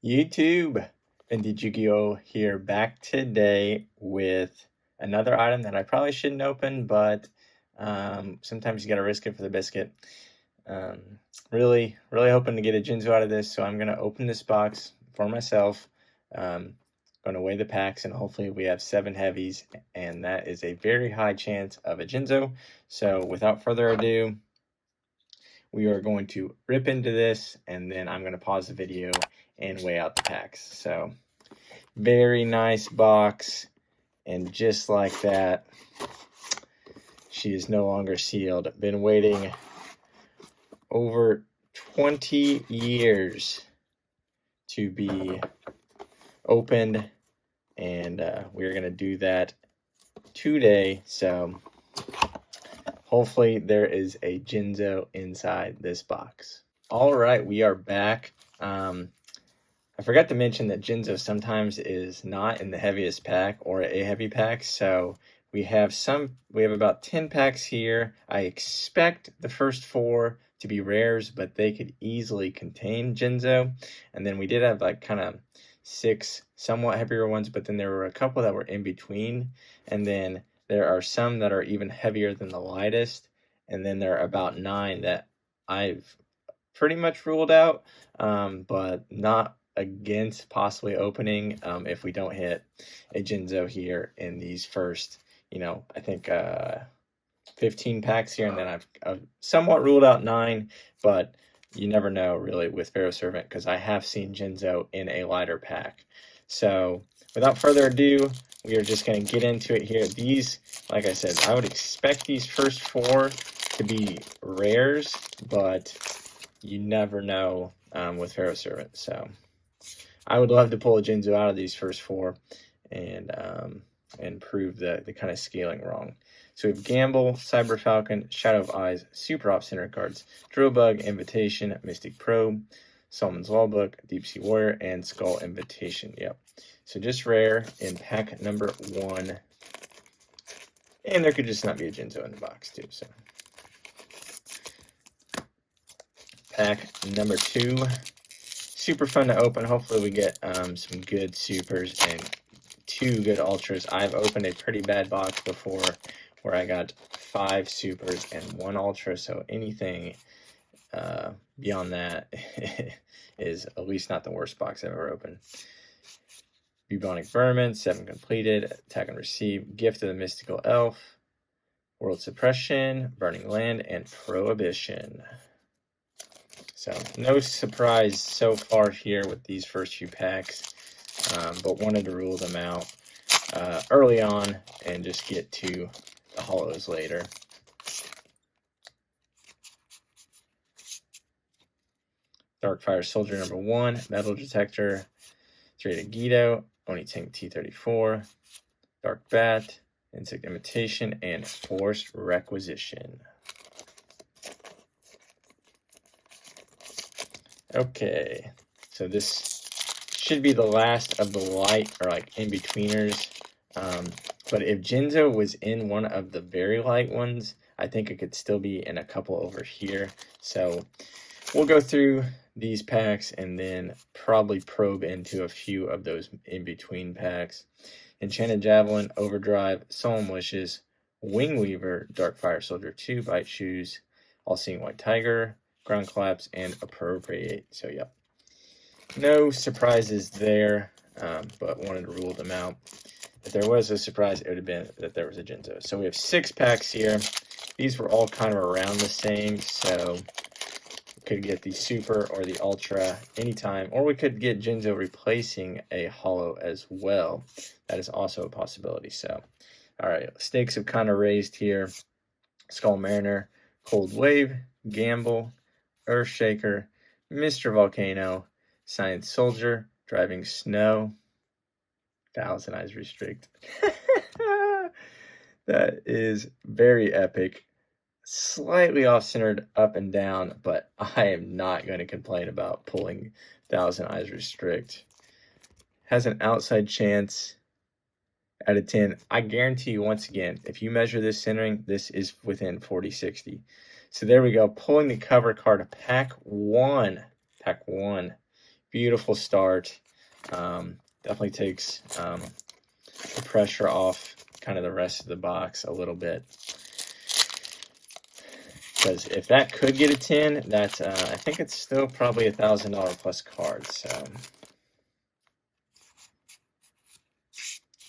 YouTube, Vintage Yugioh here, back today with another item that I probably shouldn't open, but sometimes you gotta risk it for the biscuit. Really hoping to get a Jinzo out of this, so I'm gonna open this box for myself. Gonna weigh the packs, and hopefully we have 7 heavies, and that is a very high chance of a Jinzo. So without further ado, we are going to rip into this, and then I'm going to pause the video and weigh out the packs. So very nice box, and just like that, she is no longer sealed. Been waiting over 20 years to be opened, and we're going to do that today. So hopefully there is a Jinzo inside this box. All right, we are back. I forgot to mention that Jinzo sometimes is not in the heaviest pack or a heavy pack, so we have about 10 packs here. I expect the first 4 to be rares, but they could easily contain Jinzo. And then we did have like kind of 6 somewhat heavier ones, but then there were a couple that were in between, and then there are some that are even heavier than the lightest, and then there are about 9 that I've pretty much ruled out, but not against possibly opening if we don't hit a Jinzo here in these first, I think 15 packs here, and then I've somewhat ruled out 9, but you never know really with Pharaoh Servant, because I have seen Jinzo in a lighter pack. So without further ado, we are just going to get into it here. These, like I said, I would expect these first 4 to be rares, but you never know with Pharaoh Servant. So I would love to pull a Jinzo out of these first 4 and prove the kind of scaling wrong. So we have Gamble, Cyber Falcon, Shadow of Eyes, Super Op Center cards, Drill Bug, Invitation, Mystic Probe, Solomon's Lawbook, Deep Sea Warrior, and Skull Invitation. Yep. So just rare in pack number 1. And there could just not be a Jinzo in the box too. So pack number 2. Super fun to open. Hopefully we get some good supers and 2 good ultras. I've opened a pretty bad box before where I got 5 supers and 1 ultra, so anything beyond that is at least not the worst box I've ever opened. Bubonic Vermin, 7 completed, Attack and Receive, Gift of the Mystical Elf, World Suppression, Burning Land, and Prohibition. So no surprise so far here with these first few packs, but wanted to rule them out early on and just get to the holos later. Darkfire Soldier number 1, Metal Detector, 3 Yugioh, Oni Tank T-34, Dark Bat, Insect Imitation, and Forced Requisition. Okay, so this should be the last of the light or like in-betweeners, but if Jinzo was in one of the very light ones, I think it could still be in a couple over here. So we'll go through these packs and then probably probe into a few of those in-between packs. Enchanted Javelin, Overdrive, Solemn Wishes, Wingweaver, Darkfire Soldier 2, Bite Shoes, All-Seeing White Tiger, Ground Collapse, and Appropriate. So, yep. No surprises there, but wanted to rule them out. If there was a surprise, it would have been that there was a Jinzo. So we have 6 packs here. These were all kind of around the same, so we could get the Super or the Ultra anytime, or we could get Jinzo replacing a holo as well. That is also a possibility. So, all right, stakes have kind of raised here. Skull Mariner, Cold Wave, Gamble, Earthshaker, Mr. Volcano, Science Soldier, Driving Snow, Thousand Eyes Restrict. That is very epic. Slightly off-centered up and down, but I am not going to complain about pulling Thousand Eyes Restrict. Has an outside chance out of 10. I guarantee you, once again, if you measure this centering, this is within 40-60. So there we go, pulling the cover card of pack 1. Pack 1. Beautiful start. Definitely takes the pressure off kind of the rest of the box a little bit. Because if that could get a 10, that's I think it's still probably $1,000 plus cards. So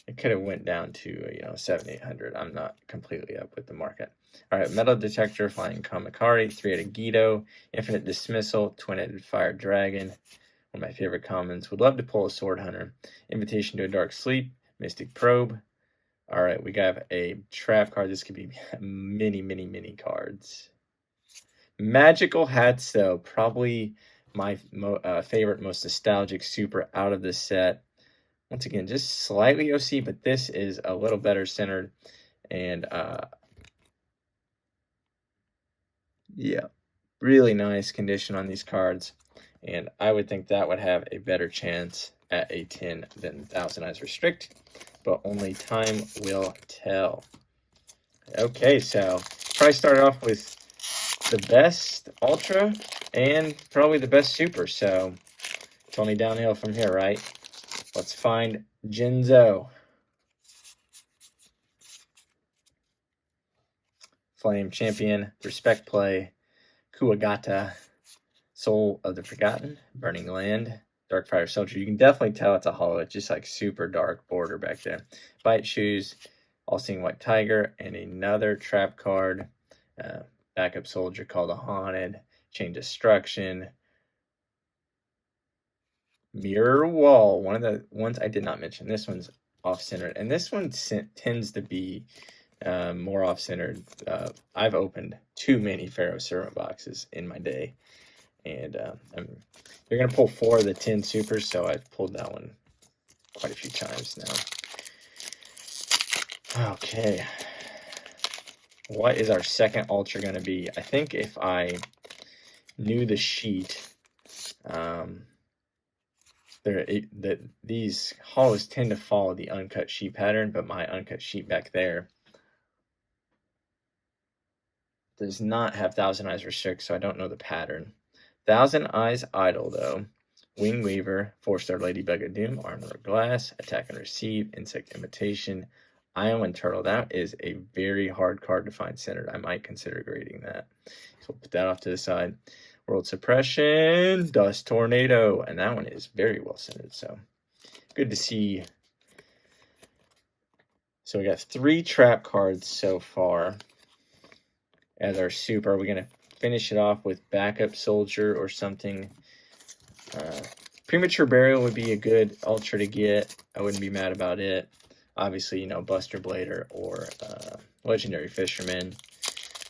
it could have went down to 700-800. I'm not completely up with the market. All right, metal detector, flying Kamakari, 3-headed Gito, infinite dismissal, twin-headed fire dragon. One of my favorite commons. Would love to pull a sword hunter. Invitation to a dark sleep, mystic probe. All right, we got a trap card. This could be many cards. Magical hats, though, probably my favorite, most nostalgic super out of this set. Once again, just slightly OC, but this is a little better centered. And yeah, really nice condition on these cards. And I would think that would have a better chance at a 10 than Thousand Eyes Restrict, but only time will tell. Okay, so probably start off with the best Ultra and probably the best Super, so it's only downhill from here, right? Let's find Jinzo. Flame Champion, Respect Play, Kuwagata, Soul of the Forgotten, Burning Land, Darkfire Soldier. You can definitely tell it's a holo. It's just like super dark border back there. Bite Shoes, All-Seeing White Tiger, and another trap card. Backup Soldier called a Haunted, Chain Destruction, Mirror Wall. One of the ones I did not mention. This one's off-centered, and this one tends to be more off-centered. I've opened too many Pharaoh Servant boxes in my day, and you're going to pull 4 of the 10 supers, so I've pulled that one quite a few times now. Okay. What is our second Ultra going to be? I think if I knew the sheet, these holos tend to follow the uncut sheet pattern, but my uncut sheet back there does not have Thousand Eyes Restrict, so I don't know the pattern. Thousand Eyes Idol, though. Wing Weaver, 4-star Ladybug of Doom, Armor of Glass, Attack and Receive, Insect Imitation, Ion and Turtle. That is a very hard card to find centered. I might consider grading that. So we'll put that off to the side. World Suppression, Dust Tornado, and that one is very well centered, so good to see. So we got 3 trap cards so far as our super. Are we going to finish it off with Backup Soldier or something? Premature Burial would be a good Ultra to get. I wouldn't be mad about it. Obviously, Buster Blader or Legendary Fisherman.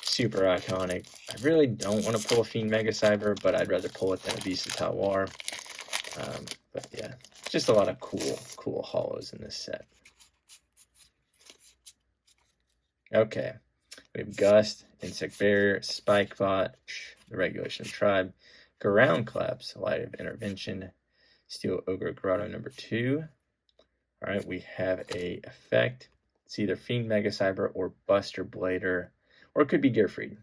Super iconic. I really don't want to pull a Fiend Mega Cyber, but I'd rather pull it than a Beast of Tawar. But yeah, just a lot of cool holos in this set. Okay, we have Gust, Insect Barrier, Spike Bot, the Regulation Tribe, Ground Collapse, Light of Intervention, Steel Ogre Grotto number 2. All right, we have a effect. It's either Fiend Mega Cyber or Buster Blader, or it could be Gearfried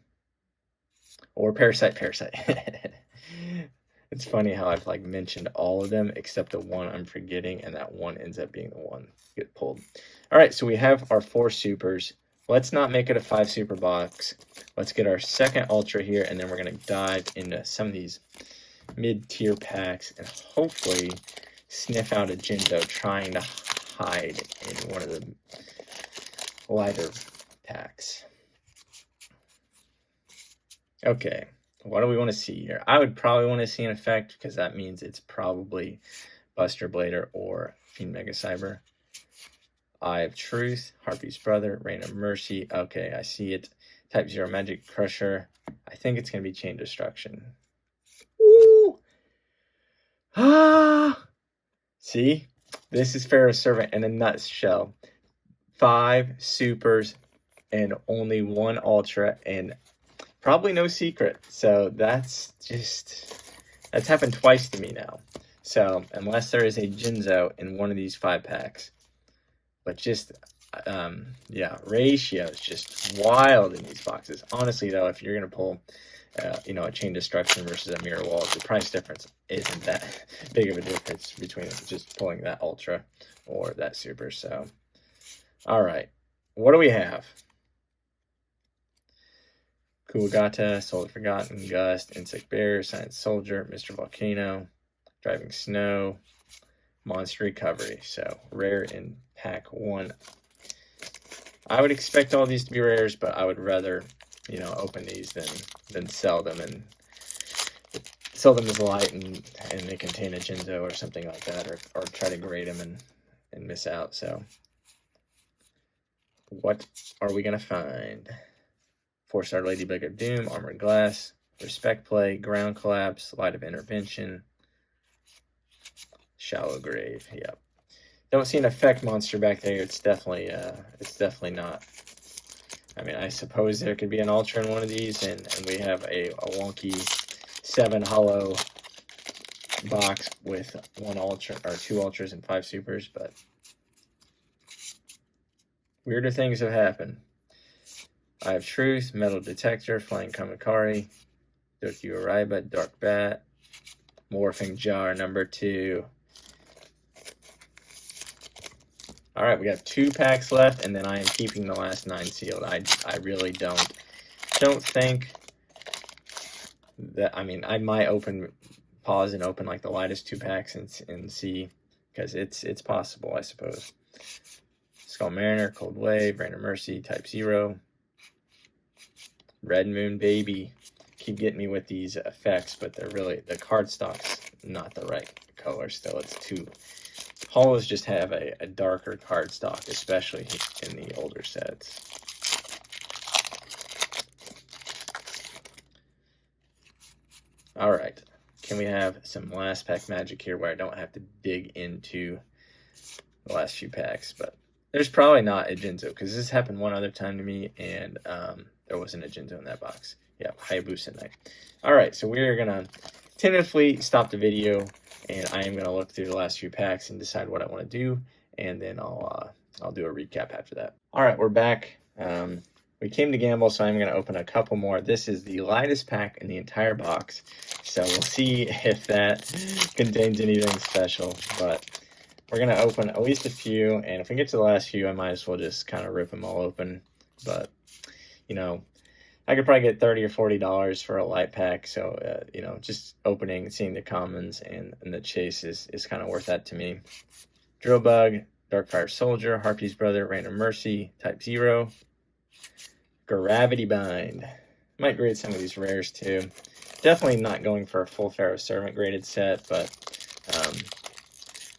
or Parasite. It's funny how I've mentioned all of them except the one I'm forgetting, and that one ends up being the one that get pulled. All right, so we have our 4 supers. Let's not make it a 5 super box. Let's get our second Ultra here, and then we're going to dive into some of these mid-tier packs and hopefully sniff out a Jinzo trying to hide in one of the lighter packs. Okay, what do we want to see here? I would probably want to see an effect because that means it's probably Buster Blader or Fiend Mega Cyber. Eye of Truth, Harpy's Brother, Rain of Mercy. Okay, I see it. Type 0 Magic Crusher. I think it's going to be Chain Destruction. Woo! Ah! See? This is Pharaoh Servant in a nutshell. 5 supers and only 1 ultra and probably no secret. So that's happened twice to me now. So unless there is a Jinzo in one of these 5 packs, but yeah, ratio is just wild in these boxes. Honestly, though, if you're going to pull, you know, a Chain Destruction versus a Mirror Wall, the price difference isn't that big of a difference between just pulling that Ultra or that Super. So, all right, what do we have? Kuwagata, Soul of Forgotten, Gust, Insect Bear, Science Soldier, Mr. Volcano, Driving Snow, Monster Recovery. So, rare in pack 1. I would expect all these to be rares, but I would rather, you know, open these than sell them and sell them as a light and they contain a Jinzo or something like that, or try to grade them and miss out. So, what are we gonna find? 4-star Ladybug of Doom, Armored Glass, Respect Play, Ground Collapse, Light of Intervention, Shallow Grave. Yep. Don't see an effect monster back there. It's definitely not. I mean, I suppose there could be an Ultra in one of these, and we have a wonky 7 hollow box with 1 Ultra, or 2 Ultras and 5 Supers, but weirder things have happened. Eye of Truth, Metal Detector, Flying Kamakari, Yugioh Raiba, Dark Bat, Morphing Jar number 2. Alright, we got 2 packs left, and then I am keeping the last 9 sealed. I really don't think that, I mean, I might pause and open like the lightest 2 packs and see, because it's possible, I suppose. Skull Mariner, Cold Wave, Rain of Mercy, Type 0, Red Moon Baby. Keep getting me with these effects, but they're really, the cardstock's not the right color still. It's too, Hollows just have a darker cardstock, especially in the older sets. Alright, can we have some last pack magic here where I don't have to dig into the last few packs? But there's probably not a Jinzo, because this happened one other time to me, and there wasn't a Jinzo in that box. Yeah, Hayabusa Knight. Alright, so we're going to tentatively stop the video, and I am going to look through the last few packs and decide what I want to do, and then I'll do a recap after that. Alright, we're back. We came to gamble, so I'm going to open a couple more. This is the lightest pack in the entire box, so we'll see if that contains anything special, but we're going to open at least a few, and if we get to the last few, I might as well just kind of rip them all open, but, you know, I could probably get $30 or $40 for a light pack, so, you know, just opening, seeing the commons and the chase is kind of worth that to me. Drillbug, Darkfire Soldier, Harpy's Brother, Rain of Mercy, Type 0, Gravity Bind. Might grade some of these rares too. Definitely not going for a full Pharaoh Servant graded set, but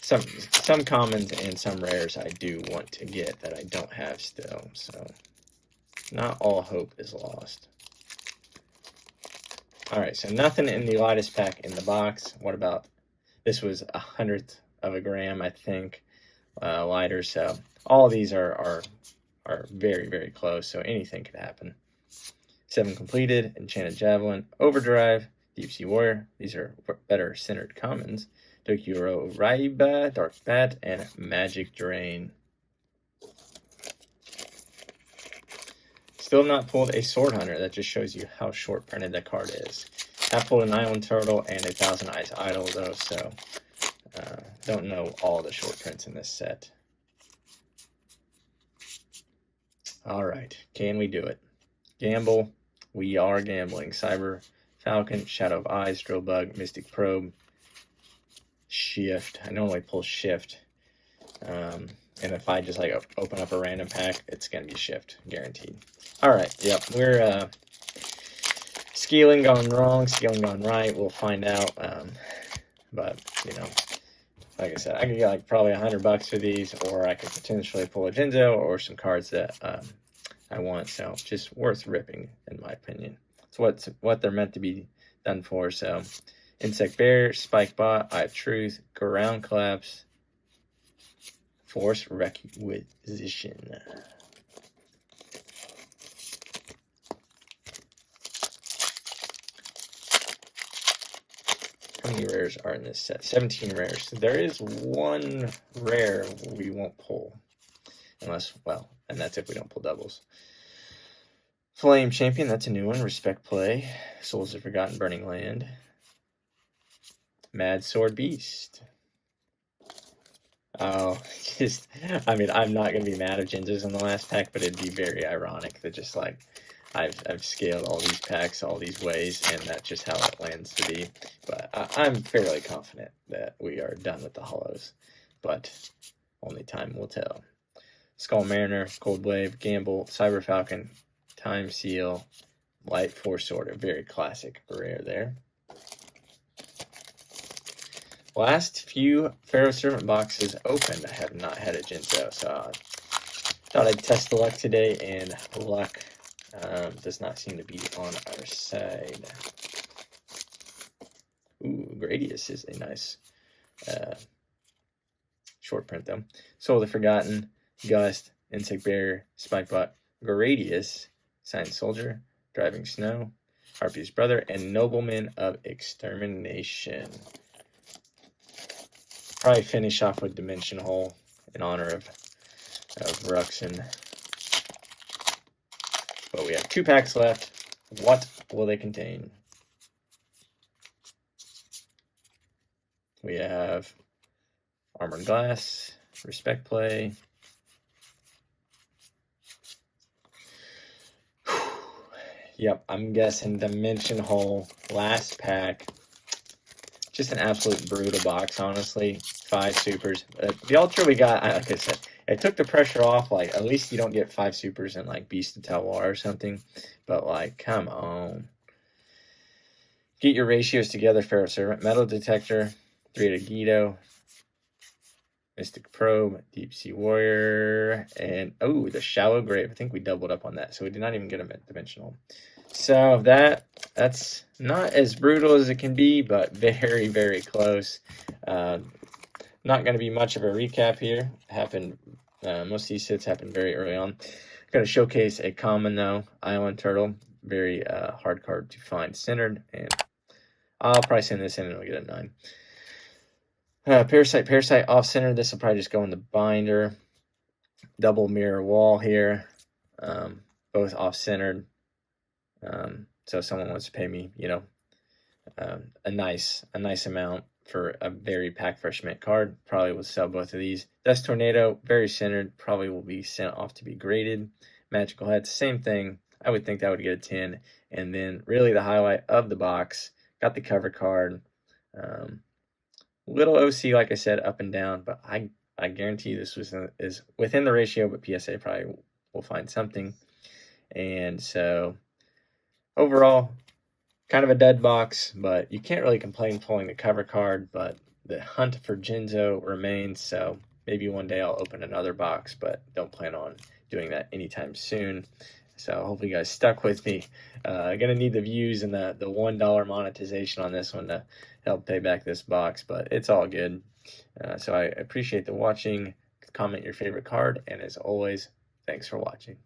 some commons and some rares I do want to get that I don't have still, so not all hope is lost. Alright, so nothing in the lightest pack in the box. What about, this was 100th of a gram, I think, lighter, so all of these are very, very close, so anything could happen. 7 completed, Enchanted Javelin, Overdrive, Deep Sea Warrior. These are better centered commons. Yugioh Raiba, Dark Bat, and Magic Drain. Still not pulled a Sword Hunter. That just shows you how short printed that card is. Have pulled an Island Turtle and a Thousand Eyes Idol though, so don't know all the short prints in this set. Alright, can we do it? Gamble. We are gambling. Cyber Falcon, Shadow of Eyes, Drillbug, Mystic Probe, Shift. I normally pull Shift. And if I just like open up a random pack, it's going to be Shift, guaranteed. Alright, yep, we're scaling gone wrong, scaling gone right. We'll find out. But, you know, like I said, I could get like probably $100 for these, or I could potentially pull a Jinzo or some cards that I want. So just worth ripping, in my opinion. It's what they're meant to be done for. So Insect Bear, Spike Bot, Eye of Truth, Ground Collapse, Force Requisition. How many rares are in this set? 17 rares. So there is one rare we won't pull. Unless, well, and that's if we don't pull doubles. Flame Champion, that's a new one. Respect Play. Souls of Forgotten Burning Land. Mad Sword Beast. Oh, just, I mean, I'm not going to be mad if Jinzo's in the last pack, but it'd be very ironic that just like, I've scaled all these packs all these ways, and that's just how it lands to be. But I'm fairly confident that we are done with the hollows, but only time will tell. Skull Mariner, Cold Wave, Gamble, Cyber Falcon, Time Seal, Light Force Order. Very classic rare there. Last few Pharaoh Servant boxes opened. I have not had a Jinzo, so I thought I'd test the luck today, and luck does not seem to be on our side. Ooh, Gradius is a nice short print, though. Soul of the Forgotten, Gust, Insect Barrier, Spikebot, Gradius, Science Soldier, Driving Snow, Harpy's Brother, and Nobleman of Extermination. Probably finish off with Dimension Hole in honor of Ruxin. But we have 2 packs left. What will they contain? We have Armored Glass, Respect Play. Yep, I'm guessing Dimension Hole, last pack. Just an absolute brutal box, honestly. 5 supers. The Ultra we got, like I said, it took the pressure off. Like, at least you don't get 5 supers in, like, Beast of Talwar or something. But, like, come on. Get your ratios together, Pharaoh Servant. Metal Detector, 3 Yugioh, Mystic Probe, Deep Sea Warrior, and, oh, the Shallow Grave. I think we doubled up on that, so we did not even get a dimensional. So that's not as brutal as it can be, but very, very close. Not going to be much of a recap here. Happened. Most of these hits happened very early on. Going to showcase a common, though, Island Turtle. Very hard card to find centered, and I'll probably send this in and we'll get a 9. Parasite off-center. This will probably just go in the binder. Double mirror wall here. Both off-centered. So if someone wants to pay me, you know, a nice amount for a very pack fresh mint card, probably will sell both of these. Dust Tornado, very centered, probably will be sent off to be graded. Magical Head, same thing. I would think that would get a 10. And then really the highlight of the box, got the cover card. Little OC, like I said, up and down, but I guarantee this is within the ratio, but PSA probably will find something. And so overall, kind of a dead box, but you can't really complain pulling the cover card, but the hunt for Jinzo remains, so maybe one day I'll open another box, but don't plan on doing that anytime soon. So hopefully you guys stuck with me. Gonna need the views and the $1 monetization on this one to help pay back this box, but it's all good. So I appreciate the watching. Comment your favorite card, and as always, thanks for watching.